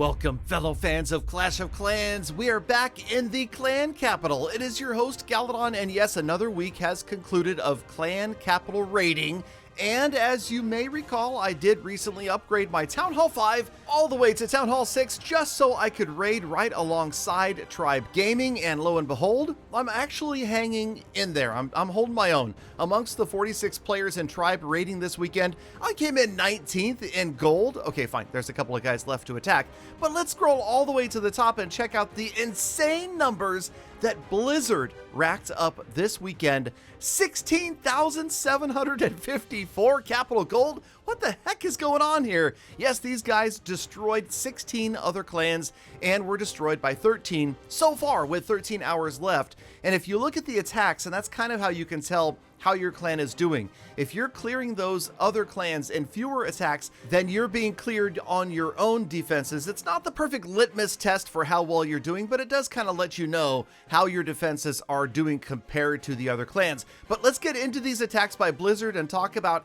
Welcome, fellow fans of Clash of Clans. We are back in the clan capital. It is your host, Galadon, and yes, another week has concluded of clan capital raiding. And as you may recall, I did recently upgrade my Town Hall 5 all the way to Town Hall 6 just so I could raid right alongside Tribe Gaming, and lo and behold, I'm actually hanging in there. I'm holding my own. Amongst the 46 players in Tribe raiding this weekend, I came in 19th in gold. Okay, fine, there's a couple of guys left to attack, but let's scroll all the way to the top and check out the insane numbers that Blizzard racked up this weekend. 16,754 capital gold. What the heck is going on here? Yes, these guys destroyed 16 other clans and were destroyed by 13 so far with 13 hours left. And if you look at the attacks, and that's kind of how you can tell how your clan is doing. If you're clearing those other clans in fewer attacks than you're being cleared on your own defenses, it's not the perfect litmus test for how well you're doing, but it does kind of let you know how your defenses are doing compared to the other clans. But let's get into these attacks by Blizzard and talk about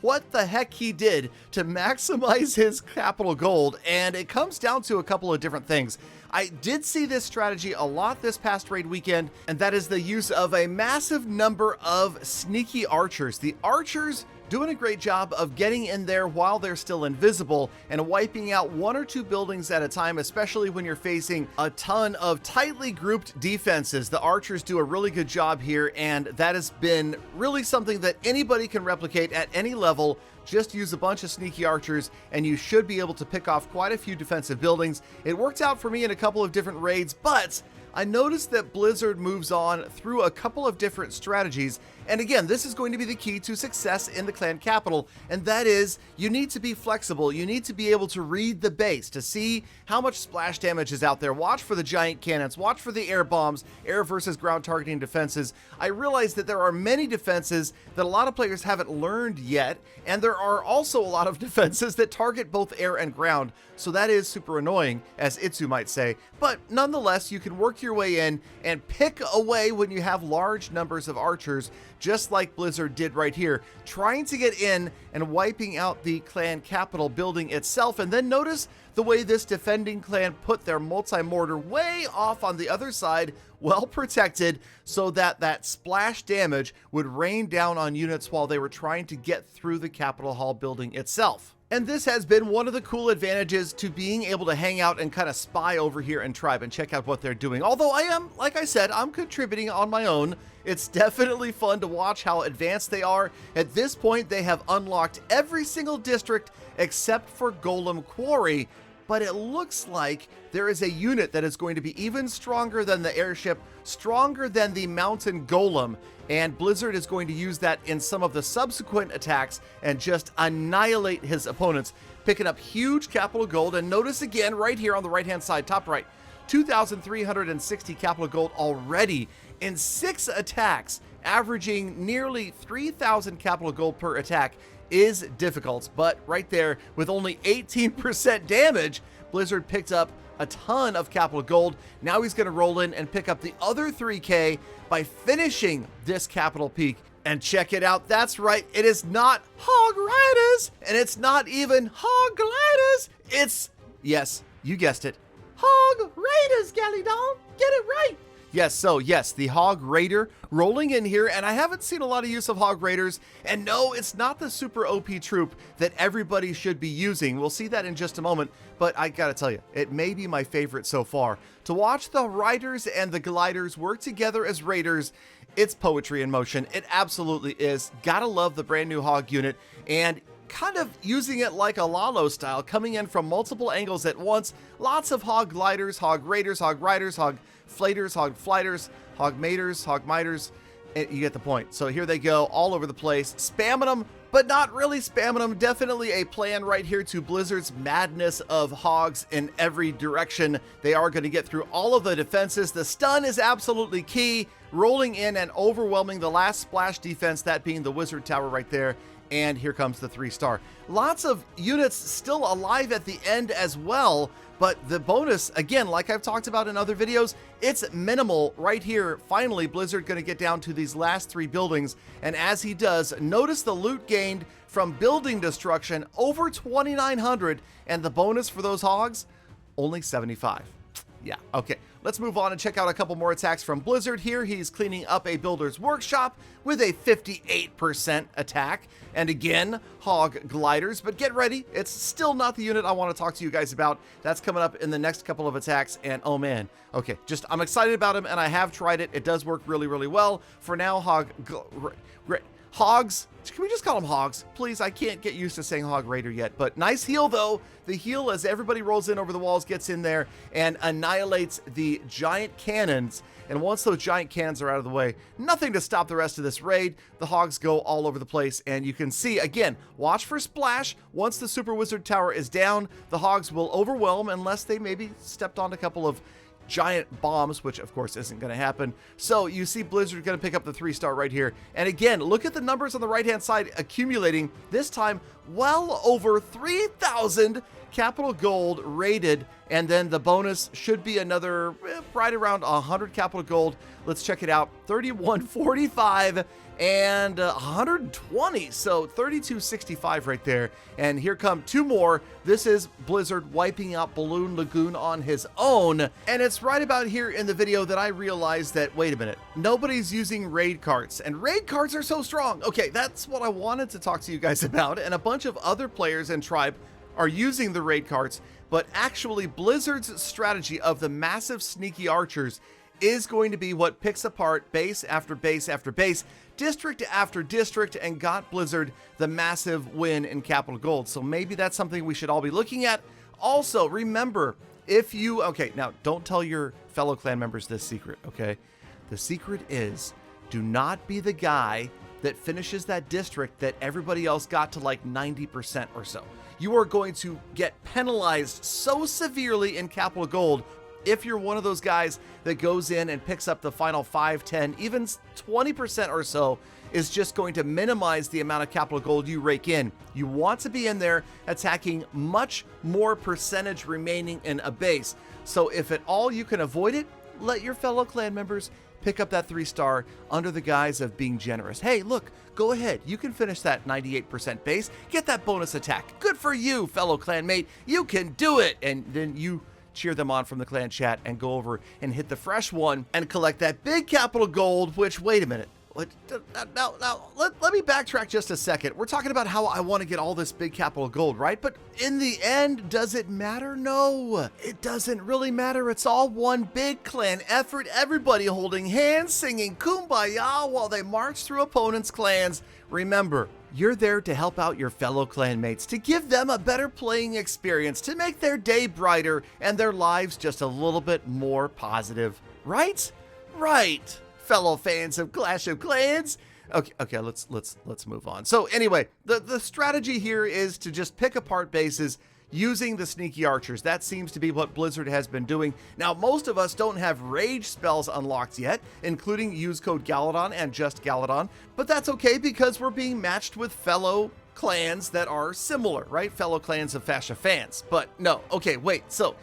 what the heck he did to maximize his capital gold, and it comes down to a couple of different things. I did see this strategy a lot this past raid weekend, and that is the use of a massive number of sneaky archers. The archers doing a great job of getting in there while they're still invisible and wiping out one or two buildings at a time, especially when you're facing a ton of tightly grouped defenses. The archers do a really good job here, and that has been really something that anybody can replicate at any level. Just use a bunch of sneaky archers and you should be able to pick off quite a few defensive buildings. It worked out for me in a couple of different raids, but I noticed that Blizzard moves on through a couple of different strategies. And again, this is going to be the key to success in the clan capital, and that is you need to be flexible. You need to be able to read the base to see how much splash damage is out there. Watch for the giant cannons, watch for the air bombs, air versus ground targeting defenses. I realize that there are many defenses that a lot of players haven't learned yet, and there are also a lot of defenses that target both air and ground. So that is super annoying, as Itsu might say, but nonetheless, you can work your way in and pick away when you have large numbers of archers, just like Blizzard did right here, trying to get in and wiping out the clan capital building itself. And then notice the way this defending clan put their multi-mortar way off on the other side, well protected, so that that splash damage would rain down on units while they were trying to get through the Capitol Hall building itself. And this has been one of the cool advantages to being able to hang out and kind of spy over here in Tribe and check out what they're doing. Although I am, like I said, I'm contributing on my own. It's definitely fun to watch how advanced they are. At this point, they have unlocked every single district except for Golem Quarry. But it looks like there is a unit that is going to be even stronger than the airship, stronger than the mountain golem, and Blizzard is going to use that in some of the subsequent attacks and just annihilate his opponents, picking up huge capital gold. And notice again right here on the right hand side, top right, 2,360 capital gold already in 6 attacks, averaging nearly 3,000 capital gold per attack is difficult, but right there with only 18% damage, Blizzard picked up a ton of capital gold. Now he's going to roll in and pick up the other 3K by finishing this capital peak. And check it out, that's right, it is not Hog Riders, and it's not even Hog Gliders, it's, yes, you guessed it, Hog Raiders, Galadon, get it right. Yes, the Hog Raider rolling in here, and I haven't seen a lot of use of Hog Raiders, and no, it's not the super OP troop that everybody should be using. We'll see that in just a moment, but I gotta tell you, it may be my favorite so far. To watch the Riders and the Gliders work together as Raiders, it's poetry in motion. It absolutely is. Gotta love the brand new Hog unit, and kind of using it like a Lalo style, coming in from multiple angles at once. Lots of Hog Gliders, Hog Raiders, Hog Riders, Hog Flaters, Hog Flighters, Hog Maters, Hog Miters. You get the point. So here they go all over the place, spamming them, but not really spamming them. Definitely a plan right here to Blizzard's madness of hogs in every direction. They are going to get through all of the defenses. The stun is absolutely key. rolling in and overwhelming the last splash defense, that being the wizard tower right there. And here comes the 3-star. Lots of units still alive at the end as well, but the bonus, again, like I've talked about in other videos, it's minimal right here. Finally, Blizzard gonna get down to these last 3 buildings, and as he does, notice the loot gained from building destruction, over 2,900, and the bonus for those hogs, only 75. Yeah, okay. Let's move on and check out a couple more attacks from Blizzard here. He's cleaning up a builder's workshop with a 58% attack. And again, Hog Gliders, but get ready. It's still not the unit I want to talk to you guys about. That's coming up in the next couple of attacks. And oh man, okay, I'm excited about him and I have tried it. It does work really, really well. For now, Hogs, can we just call them Hogs? Please, I can't get used to saying Hog Raider yet, but nice heal though. The heal as everybody rolls in over the walls, gets in there and annihilates the giant cannons. And once those giant cannons are out of the way, nothing to stop the rest of this raid. The Hogs go all over the place, and you can see, again, watch for splash. Once the Super Wizard Tower is down, the Hogs will overwhelm unless they maybe stepped on a couple of giant bombs, which of course isn't going to happen. So you see Blizzard going to pick up the 3-star right here. And again, look at the numbers on the right-hand side accumulating, this time well over 3,000 capital gold rated. And then the bonus should be another right around 100 capital gold. Let's check it out. 3145 and 120, so 3265 right there. And here come 2 more. This is Blizzard wiping out Balloon Lagoon on his own. And it's right about here in the video that I realized that, wait a minute, nobody's using raid carts, and raid carts are so strong. Okay, that's what I wanted to talk to you guys about, and a bunch of other players in Tribe are using the raid carts, but actually Blizzard's strategy of the massive sneaky archers is going to be what picks apart base after base after base, district after district, and got Blizzard the massive win in capital gold. So maybe that's something we should all be looking at. Also, remember, if you, okay, now don't tell your fellow clan members this secret, okay? The secret is, do not be the guy that finishes that district that everybody else got to like 90% or so. You are going to get penalized so severely in capital gold if you're one of those guys that goes in and picks up the final 5, 10, even 20% or so, is just going to minimize the amount of capital gold you rake in. You want to be in there attacking much more percentage remaining in a base. So if at all you can avoid it, let your fellow clan members pick up that 3-star under the guise of being generous. Hey, look, go ahead. You can finish that 98% base. Get that bonus attack. Good for you, fellow clanmate. You can do it. And then you cheer them on from the clan chat and go over and hit the fresh one and collect that big capital gold, which, wait a minute. Now, let me backtrack just a second. We're talking about how I want to get all this big capital gold, right? But in the end, does it matter? No, it doesn't really matter. It's all one big clan effort. Everybody holding hands, singing Kumbaya while they march through opponents' clans. Remember, you're there to help out your fellow clanmates, to give them a better playing experience, to make their day brighter and their lives just a little bit more positive, right? Right. Fellow fans of Clash of Clans. Okay, let's move on. So anyway, the strategy here is to just pick apart bases using the sneaky archers. That seems to be what Blizzard has been doing. Now, most of us don't have rage spells unlocked yet, including use code Galadon and just Galadon, but that's okay because we're being matched with fellow clans that are similar, right? Fellow clans of Fascia fans. But no, okay, wait, so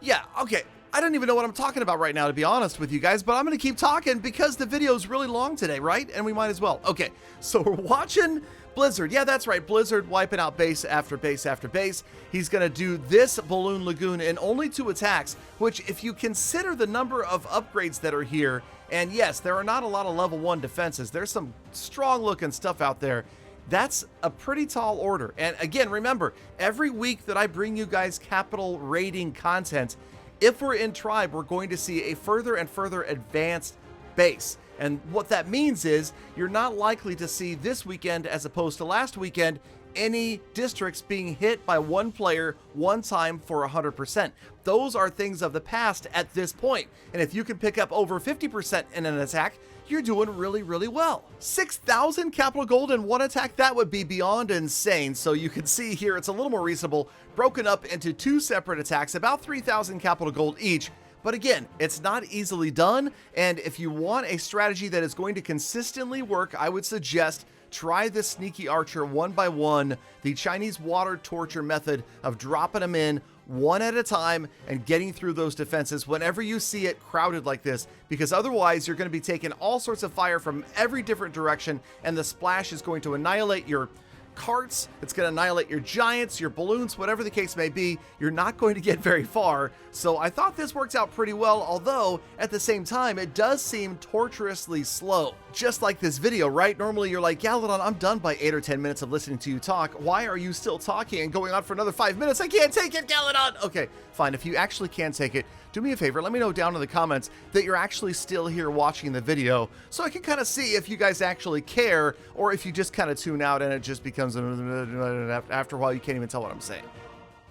yeah, okay. I don't even know what I'm talking about right now, to be honest with you guys, but I'm going to keep talking because the video is really long today, right? And we might as well. Okay, so we're watching Blizzard. Yeah, that's right. Blizzard wiping out base after base after base. He's going to do this Balloon Lagoon in only 2 attacks, which if you consider the number of upgrades that are here, and yes, there are not a lot of level 1 defenses. There's some strong looking stuff out there. That's a pretty tall order. And again, remember, every week that I bring you guys capital rating content, if we're in Tribe, we're going to see a further and further advanced base. And what that means is you're not likely to see this weekend, as opposed to last weekend, any districts being hit by one player one time for 100%. Those are things of the past at this point. And if you can pick up over 50% in an attack, you're doing really, really well. 6,000 capital gold in one attack, that would be beyond insane. So you can see here, it's a little more reasonable, broken up into 2 separate attacks, about 3,000 capital gold each, But again, it's not easily done, and if you want a strategy that is going to consistently work, I would suggest try this sneaky archer one by one, the Chinese water torture method of dropping them in one at a time and getting through those defenses whenever you see it crowded like this, because otherwise you're going to be taking all sorts of fire from every different direction, and the splash is going to annihilate your carts, it's going to annihilate your giants, your balloons, whatever the case may be. You're not going to get very far. So I thought this worked out pretty well, although at the same time, it does seem torturously slow. Just like this video, right? Normally you're like, Galadon, I'm done by 8 or 10 minutes of listening to you talk. Why are you still talking and going on for another 5 minutes? I can't take it, Galadon! Okay, fine. If you actually can take it, do me a favor, let me know down in the comments that you're actually still here watching the video so I can kind of see if you guys actually care or if you just kind of tune out and it just becomes after a while you can't even tell what I'm saying.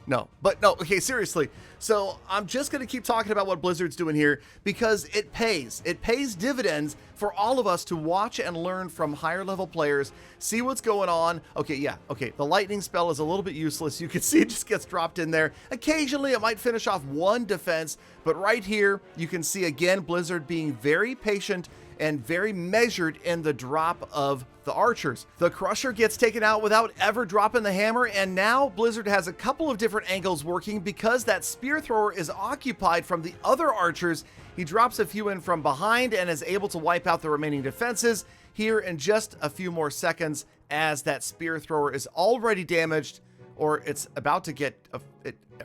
No, okay, seriously. So I'm just going to keep talking about what Blizzard's doing here because it pays. It pays dividends for all of us to watch and learn from higher level players, see what's going on. Okay, yeah, okay, the lightning spell is a little bit useless. You can see it just gets dropped in there. Occasionally it might finish off one defense, but right here you can see again Blizzard being very patient and very measured in the drop of the archers. The Crusher gets taken out without ever dropping the hammer, and now Blizzard has a couple of different angles working because that spear thrower is occupied from the other archers. He drops a few in from behind and is able to wipe out the remaining defenses here in just a few more seconds as that spear thrower is already damaged, or it's about to get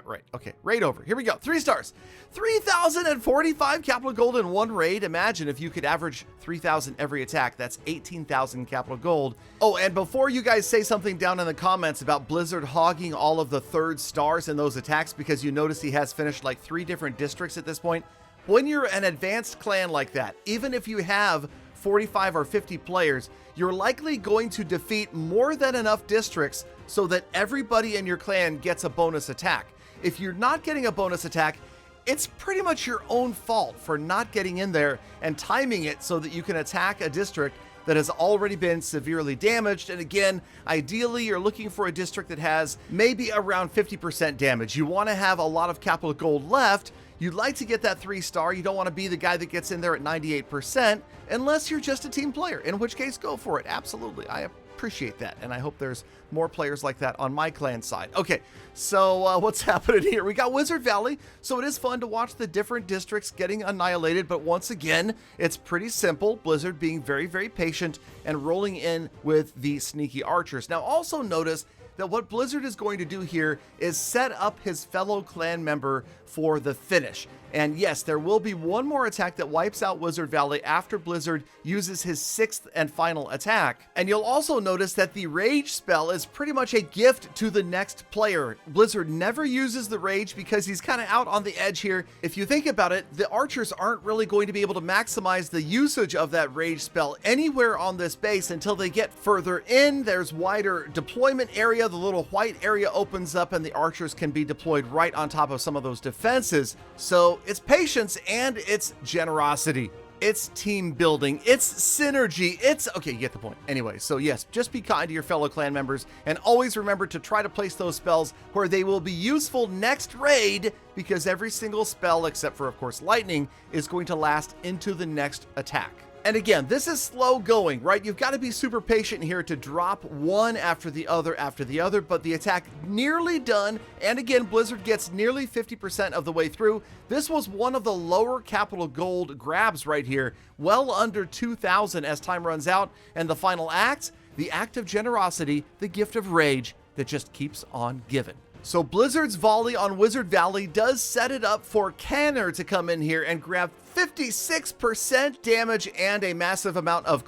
right. Okay, raid over. Here we go. 3 stars. 3,045 capital gold in one raid. Imagine if you could average 3,000 every attack. That's 18,000 capital gold. Oh, and before you guys say something down in the comments about Blizzard hogging all of the 3rd stars in those attacks because you notice he has finished like 3 different districts at this point, when you're an advanced clan like that, even if you have 45 or 50 players, you're likely going to defeat more than enough districts so that everybody in your clan gets a bonus attack. If you're not getting a bonus attack, it's pretty much your own fault for not getting in there and timing it so that you can attack a district that has already been severely damaged. And again, ideally, you're looking for a district that has maybe around 50% damage. You want to have a lot of capital gold left. You'd like to get that 3-star. You don't want to be the guy that gets in there at 98%, unless you're just a team player, in which case, go for it. Absolutely. I appreciate that, and I hope there's more players like that on my clan side. Okay, so what's happening here? We got Wizard Valley, so it is fun to watch the different districts getting annihilated, but once again, it's pretty simple. Blizzard being very, very patient and rolling in with the sneaky archers. Now, also notice that what Blizzard is going to do here is set up his fellow clan member for the finish. And yes, there will be one more attack that wipes out Wizard Valley after Blizzard uses his 6th and final attack. And you'll also notice that the Rage spell is pretty much a gift to the next player. Blizzard never uses the Rage because he's kind of out on the edge here. If you think about it, the archers aren't really going to be able to maximize the usage of that Rage spell anywhere on this base until they get further in. There's wider deployment area. The little white area opens up and the archers can be deployed right on top of some of those defenses. So it's patience and it's generosity. It's team building. It's synergy. It's okay. You get the point. Anyway, so yes, just be kind to your fellow clan members and always remember to try to place those spells where they will be useful next raid, because every single spell, except for of course lightning, is going to last into the next attack. And again, this is slow going, right? You've got to be super patient here to drop one after the other, but the attack nearly done. And again, Blizzard gets nearly 50% of the way through. This was one of the lower capital gold grabs right here, well under 2,000 as time runs out. And the final act, the act of generosity, the gift of rage that just keeps on giving. So Blizzard's volley on Wizard Valley does set it up for Canner to come in here and grab 56% damage and a massive amount of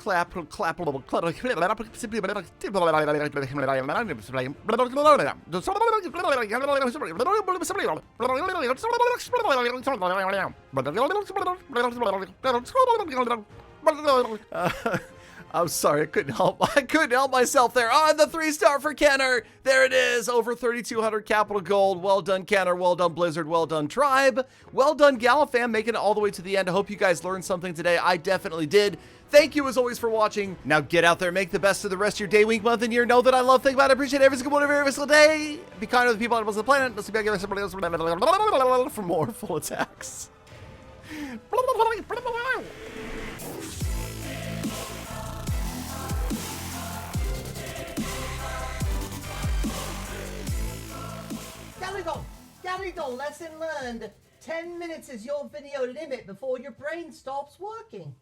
I'm sorry, I couldn't help myself there. Oh, and the 3-star for Kenner. There it is, over 3,200 capital gold. Well done, Kenner. Well done, Blizzard. Well done, Tribe. Well done, Galafam, making it all the way to the end. I hope you guys learned something today. I definitely did. Thank you as always for watching. Now get out there, make the best of the rest of your day, week, month, and year. Know that I love, think about it, appreciate every single one of every single day. Be kind to the people, animals, on the planet. Let's be back for more full attacks. Galadon, lesson learned. 10 minutes is your video limit before your brain stops working.